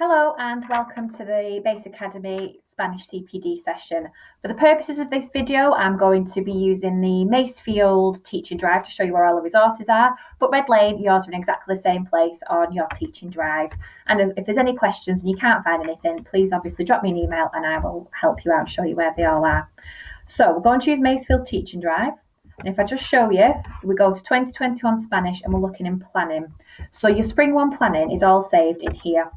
Hello and welcome to the Base Academy Spanish CPD session. For the purposes of this video, I'm going to be using the Macefield teaching drive to show you where all the resources are, but Red Lane, yours are in exactly the same place on your teaching drive. And if there's any questions and you can't find anything, please obviously drop me an email and I will help you out and show you where they all are. So we're going to use Macefield's teaching drive. And if I just show you, we go to 2021 Spanish and we're looking in planning. So your Spring 1 planning is all saved in here.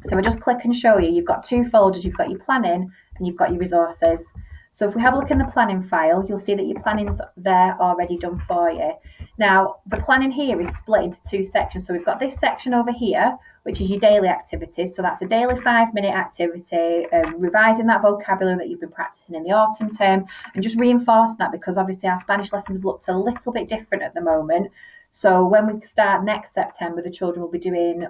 So I just click and show you, you've got two folders, you've got your planning and you've got your resources. So if we have a look in the planning file, you'll see that your planning's there already done for you. Now, the planning here is split into two sections. So we've got this section over here, which is your daily activities. So that's a daily 5-minute activity, revising that vocabulary that you've been practicing in the autumn term and just reinforcing that because obviously our Spanish lessons have looked a little bit different at the moment. So when we start next September, the children will be doing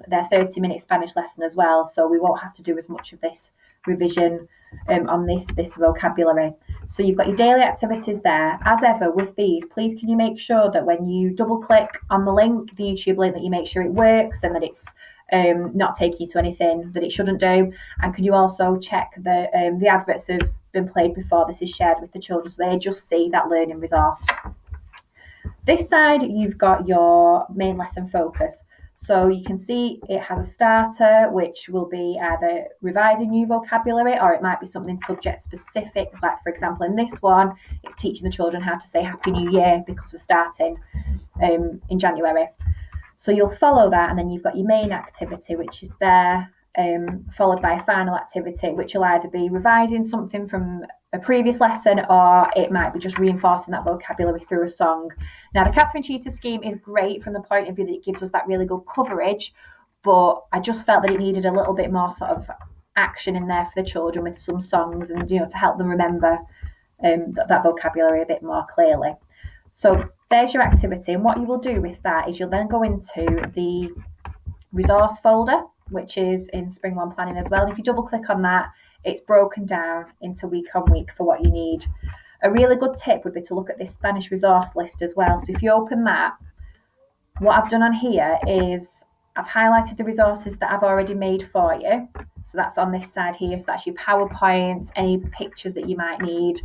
their 30-minute Spanish lesson as well, so we won't have to do as much of this revision on this vocabulary. So you've got your daily activities there. As ever with these, please can you make sure that when you double click on the link, the YouTube link, that you make sure it works and that it's not taking you to anything that it shouldn't do. And can you also check that the adverts have been played before this is shared with the children so they just see that learning resource. This side you've got your main lesson focus. So you can see it has a starter, which will be either revising new vocabulary or it might be something subject specific. Like for example, in this one, it's teaching the children how to say Happy New Year because we're starting in January. So you'll follow that and then you've got your main activity, which is there, followed by a final activity, which will either be revising something from a previous lesson or it might be just reinforcing that vocabulary through a song. Now, the Catherine Cheetah scheme is great from the point of view that it gives us that really good coverage, but I just felt that it needed a little bit more sort of action in there for the children with some songs and, to help them remember that vocabulary a bit more clearly. So there's your activity, and what you will do with that is you'll then go into the resource folder, which is in Spring 1 planning as well. And if you double click on that, it's broken down into week on week for what you need. A really good tip would be to look at this Spanish resource list as well. So if you open that, what I've done on here is I've highlighted the resources that I've already made for you. So that's on this side here. So that's your PowerPoints, any pictures that you might need,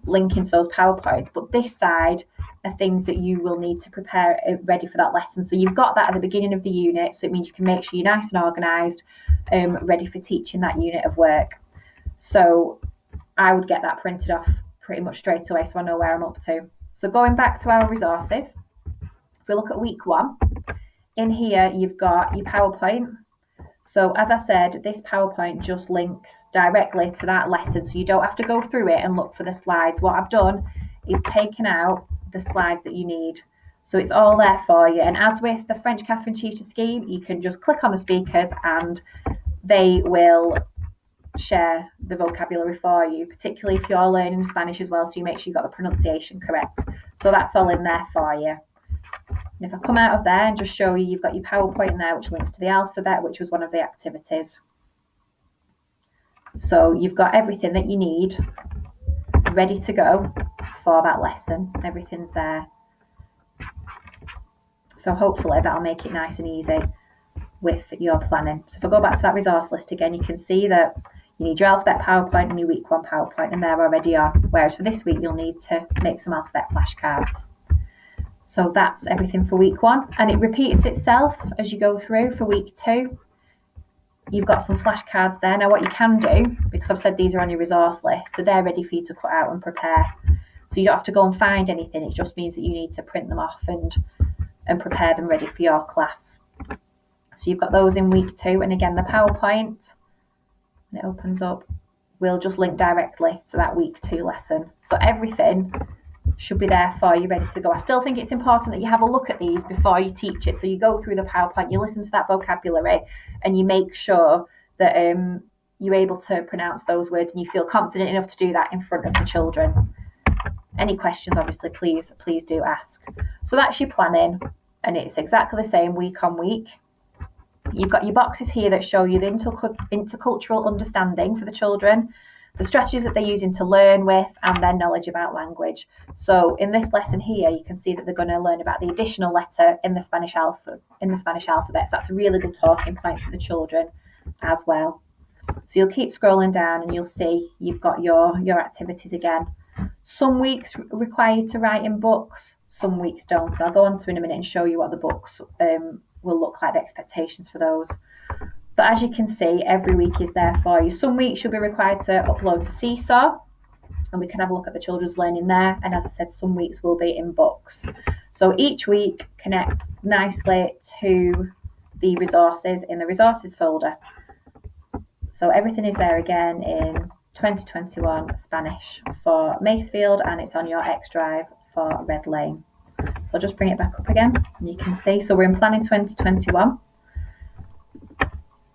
linking to those PowerPoints. But this side are things that you will need to prepare ready for that lesson. So you've got that at the beginning of the unit. So it means you can make sure you're nice and organised, ready for teaching that unit of work. So I would get that printed off pretty much straight away so I know where I'm up to. So going back to our resources, if we look at week 1, in here you've got your PowerPoint. So as I said, this PowerPoint just links directly to that lesson, so you don't have to go through it and look for the slides. What I've done is taken out the slides that you need. So it's all there for you. And as with the French Catherine Cheetah scheme, you can just click on the speakers and they will share the vocabulary for you, particularly if you're learning Spanish as well, so you make sure you've got the pronunciation correct. So that's all in there for you. And if I come out of there and just show you, you've got your PowerPoint there, which links to the alphabet, which was one of the activities. So you've got everything that you need ready to go for that lesson. Everything's there. So hopefully that'll make it nice and easy with your planning. So if I go back to that resource list again, you can see that you need your alphabet PowerPoint and your week 1 PowerPoint, and they're already on. Whereas for this week, you'll need to make some alphabet flashcards. So that's everything for week 1, and it repeats itself as you go through for week 2. You've got some flashcards there. Now what you can do, because I've said these are on your resource list, so they're ready for you to cut out and prepare. So you don't have to go and find anything. It just means that you need to print them off and prepare them ready for your class. So you've got those in week 2, and again the PowerPoint, when it opens up, will just link directly to that week 2 lesson. So everything should be there for you, ready to go. I still think it's important that you have a look at these before you teach it. So you go through the PowerPoint, you listen to that vocabulary, and you make sure that you're able to pronounce those words and you feel confident enough to do that in front of the children. Any questions, obviously, please do ask. So that's your planning, and it's exactly the same week on week. You've got your boxes here that show you the intercultural understanding for the children. the strategies that they're using to learn with, and their knowledge about language. So in this lesson here, you can see that they're going to learn about the additional letter in the Spanish alphabet. So that's a really good talking point for the children as well. So you'll keep scrolling down and you'll see you've got your activities again. Some weeks require you to write in books, some weeks don't. I'll go on to in a minute and show you what the books will look like, the expectations for those. But as you can see, every week is there for you. Some weeks you'll be required to upload to Seesaw, and we can have a look at the children's learning there. And as I said, some weeks will be in books. So each week connects nicely to the resources in the resources folder. So everything is there again in 2021 Spanish for Macefield, and it's on your X Drive for Red Lane. So I'll just bring it back up again, and you can see. So we're in planning 2021.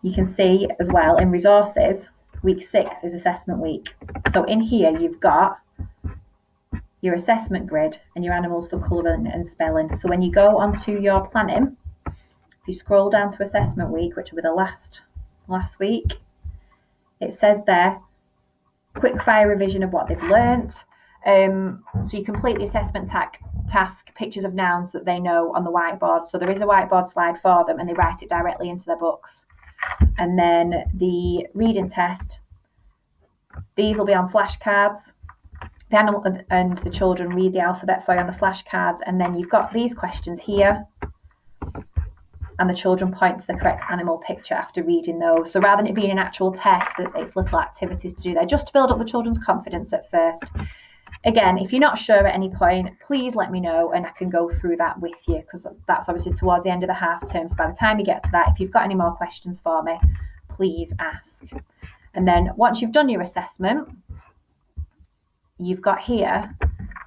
You can see as well in resources, week 6 is assessment week. So in here you've got your assessment grid and your animals for colouring and spelling. So when you go onto your planning, if you scroll down to assessment week, which will be the last week, it says there, quick fire revision of what they've learnt. So you complete the assessment task, pictures of nouns that they know on the whiteboard. So there is a whiteboard slide for them and they write it directly into their books. And then the reading test, these will be on flashcards. The animal and the children read the alphabet for you on the flashcards, and then you've got these questions here, and the children point to the correct animal picture after reading those. So rather than it being an actual test, it's little activities to do there, just to build up the children's confidence at first. Again, if you're not sure at any point, please let me know and I can go through that with you, because that's obviously towards the end of the half term. So by the time you get to that, if you've got any more questions for me, please ask. And then once you've done your assessment, you've got here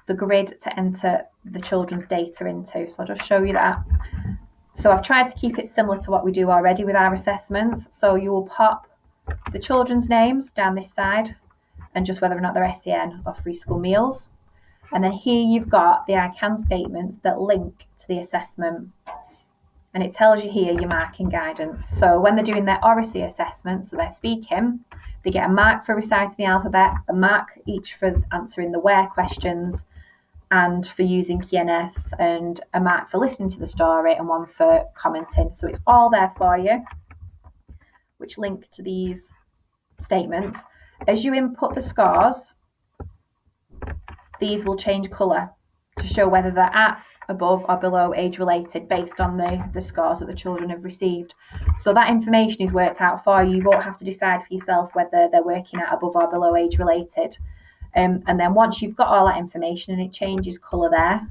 the grid to enter the children's data into. So I'll just show you that. So I've tried to keep it similar to what we do already with our assessments. So you will pop the children's names down this side, and just whether or not they're SEN or free school meals. And then here you've got the I can statements that link to the assessment. And it tells you here your marking guidance. So when they're doing their oracy assessment, so they're speaking, they get a mark for reciting the alphabet, a mark each for answering the where questions, and for using QNS, and a mark for listening to the story, and one for commenting. So it's all there for you, which link to these statements. As you input the scores, these will change colour to show whether they're at, above or below age related based on the scores that the children have received. So that information is worked out for you. You won't have to decide for yourself whether they're working at above or below age related. And then once you've got all that information and it changes colour there,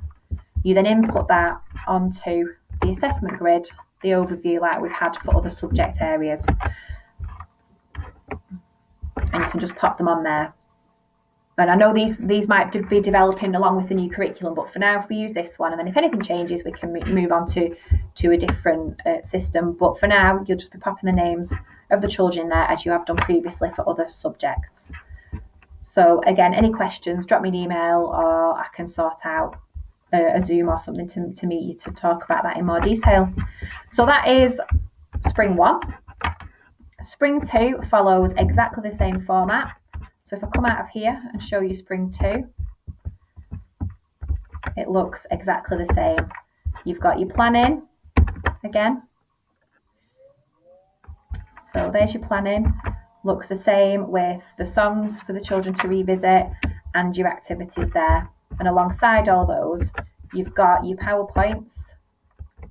you then input that onto the assessment grid, the overview like we've had for other subject areas. And you can just pop them on there. And I know these might be developing along with the new curriculum, but for now, if we use this one, and then if anything changes, we can move on to a different system. But for now, you'll just be popping the names of the children in there as you have done previously for other subjects. So again, any questions, drop me an email, or I can sort out a Zoom or something to meet you to talk about that in more detail. So that is Spring 1. Spring 2 follows exactly the same format. So if I come out of here and show you Spring 2, it looks exactly the same. You've got your planning again. So there's your planning. Looks the same with the songs for the children to revisit and your activities there. And alongside all those, you've got your PowerPoints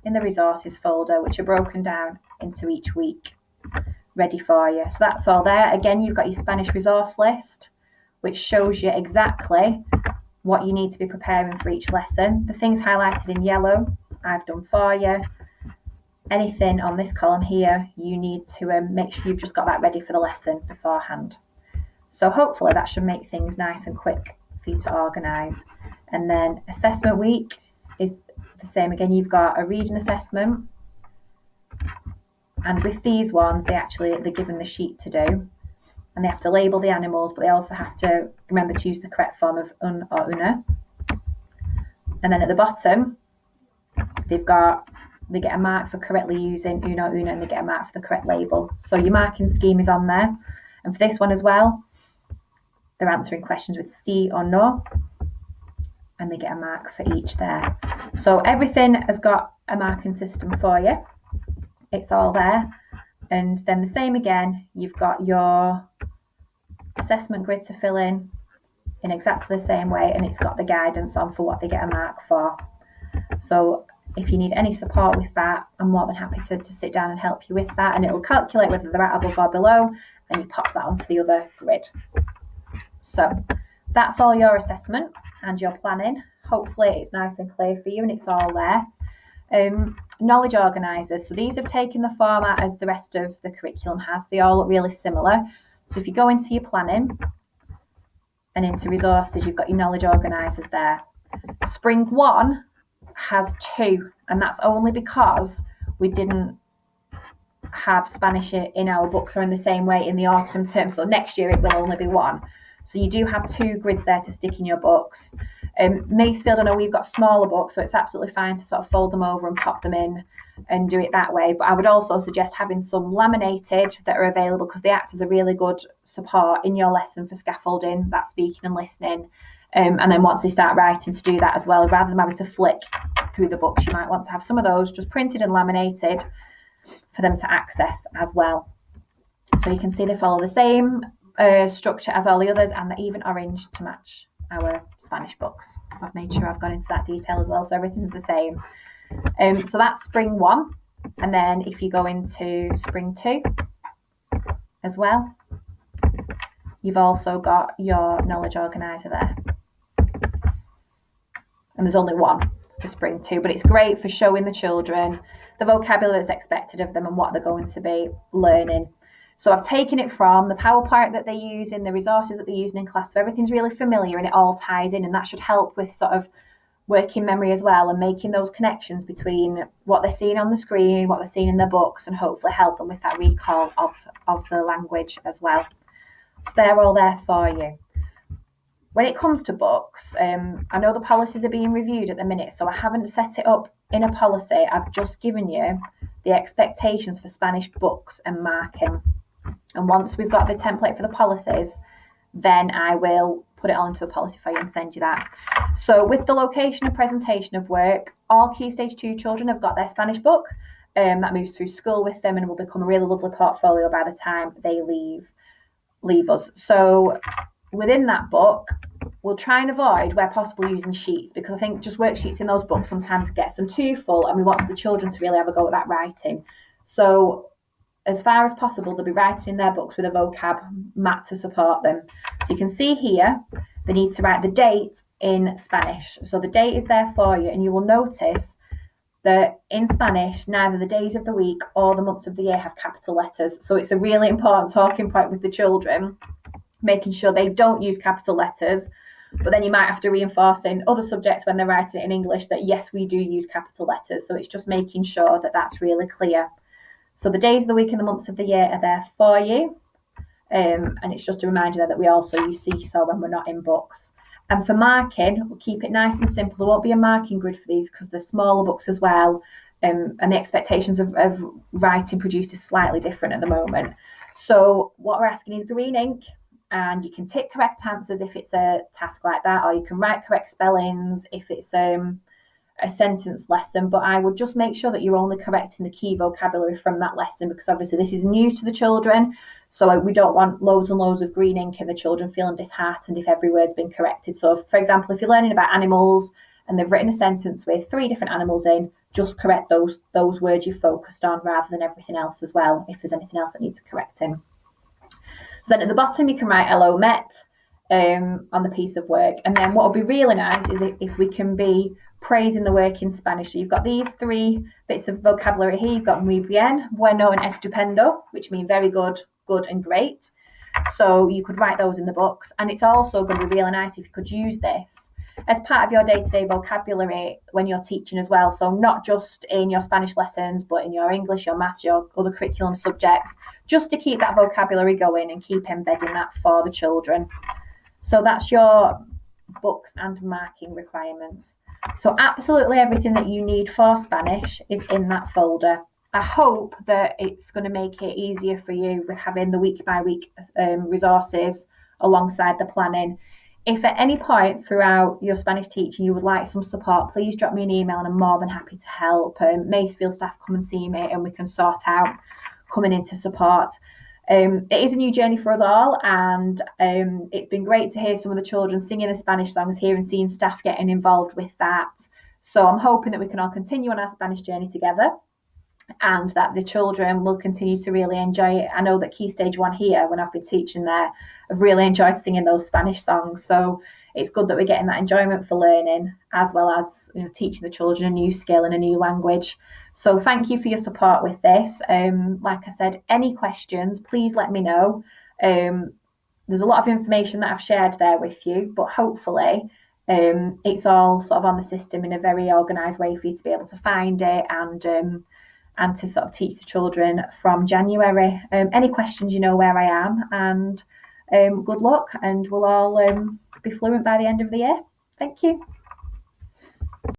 in the resources folder, which are broken down into each week, ready for you. So that's all there. Again, you've got your Spanish resource list, which shows you exactly what you need to be preparing for each lesson. The things highlighted in yellow, I've done for you. Anything on this column here, you need to make sure you've just got that ready for the lesson beforehand. So hopefully that should make things nice and quick for you to organise. And then assessment week is the same again. You've got a reading assessment, and with these ones they're given the sheet to do, and they have to label the animals, but they also have to remember to use the correct form of un or una. And then at the bottom they get a mark for correctly using un or una, and they get a mark for the correct label. So your marking scheme is on there. And for this one as well, they're answering questions with C or no, and they get a mark for each there. So everything has got a marking system for you. It's all there. And then the same again, you've got your assessment grid to fill in exactly the same way, and it's got the guidance on for what they get a mark for. So if you need any support with that, I'm more than happy to sit down and help you with that, and it'll calculate whether they're at above or below, and you pop that onto the other grid. So that's all your assessment and your planning. Hopefully it's nice and clear for you and it's all there. Knowledge organisers. So these have taken the format as the rest of the curriculum has. They all look really similar. So if you go into your planning and into resources, you've got your knowledge organisers there. Spring 1 has 2, and that's only because we didn't have Spanish in our books or in the same way in the autumn term. So next year it will only be 1. So you do have 2 grids there to stick in your books. Macefield, I know we've got smaller books, so it's absolutely fine to sort of fold them over and pop them in and do it that way. But I would also suggest having some laminated that are available, because they act as a really good support in your lesson for scaffolding, that speaking and listening. And then once they start writing, to do that as well, rather than having to flick through the books, you might want to have some of those just printed and laminated for them to access as well. So you can see they follow the same structure as all the others, and they're even orange to match our Spanish books. So I've made sure I've gone into that detail as well, so everything's the same. So that's spring 1, and then if you go into spring 2 as well, you've also got your knowledge organiser there. And there's only 1 for spring 2, but it's great for showing the children the vocabulary that's expected of them and what they're going to be learning. So I've taken it from the PowerPoint that they use in the resources that they're using in class, so everything's really familiar and it all ties in, and that should help with sort of working memory as well, and making those connections between what they're seeing on the screen, what they're seeing in their books, and hopefully help them with that recall of the language as well. So they're all there for you. When it comes to books, I know the policies are being reviewed at the minute, so I haven't set it up in a policy. I've just given you the expectations for Spanish books and marking. And once we've got the template for the policies, then I will put it all into a policy for you and send you that. So with the location and presentation of work, all Key Stage 2 children have got their Spanish book. That moves through school with them and will become a really lovely portfolio by the time they leave us. So within that book, we'll try and avoid, where possible, using sheets, because I think just worksheets in those books sometimes gets them too full, and we want the children to really have a go at that writing. So as far as possible, they'll be writing in their books with a vocab mat to support them. So you can see here, they need to write the date in Spanish. So the date is there for you, and you will notice that in Spanish, neither the days of the week or the months of the year have capital letters. So it's a really important talking point with the children, making sure they don't use capital letters. But then you might have to reinforce in other subjects when they're writing it in English that yes, we do use capital letters. So it's just making sure that that's really clear. So the days of the week and the months of the year are there for you. And it's just a reminder that we also use Seesaw when we're not in books. And for marking, we'll keep it nice and simple. There won't be a marking grid for these because they're smaller books as well. And the expectations of writing produced is slightly different at the moment. So what we're asking is green ink, and you can tick correct answers if it's a task like that, or you can write correct spellings if it's a sentence lesson. But I would just make sure that you're only correcting the key vocabulary from that lesson, because obviously this is new to the children, so we don't want loads and loads of green ink and the children feeling disheartened if every word's been corrected. So for example, if you're learning about animals and they've written a sentence with 3 different animals in, just correct those words you've focused on rather than everything else as well, if there's anything else that needs correcting. So then at the bottom you can write hello met on the piece of work, and then what would be really nice is if we can be praising the work in Spanish. So you've got these 3 bits of vocabulary here. You've got muy bien, bueno and estupendo, which mean very good, good and great. So you could write those in the books, and it's also going to be really nice if you could use this as part of your day-to-day vocabulary when you're teaching as well. So not just in your Spanish lessons, but in your English, your maths, your other curriculum subjects, just to keep that vocabulary going and keep embedding that for the children. So that's your books and marking requirements. So absolutely everything that you need for Spanish is in that folder. I hope that it's going to make it easier for you with having the week by week resources alongside the planning. If at any point throughout your Spanish teaching you would like some support, please drop me an email and I'm more than happy to help. Macefield staff come and see me and we can sort out coming in to support. It is a new journey for us all, and it's been great to hear some of the children singing the Spanish songs here and seeing staff getting involved with that. So I'm hoping that we can all continue on our Spanish journey together and that the children will continue to really enjoy it. I know that Key Stage 1 here, when I've been teaching there, I've really enjoyed singing those Spanish songs. So it's good that we're getting that enjoyment for learning, as well as teaching the children a new skill and a new language. So thank you for your support with this. Like I said, any questions, please let me know. There's a lot of information that I've shared there with you, but hopefully it's all sort of on the system in a very organised way for you to be able to find it and to sort of teach the children from January. Any questions, you know where I am, and good luck, and we'll all be fluent by the end of the year. Thank you.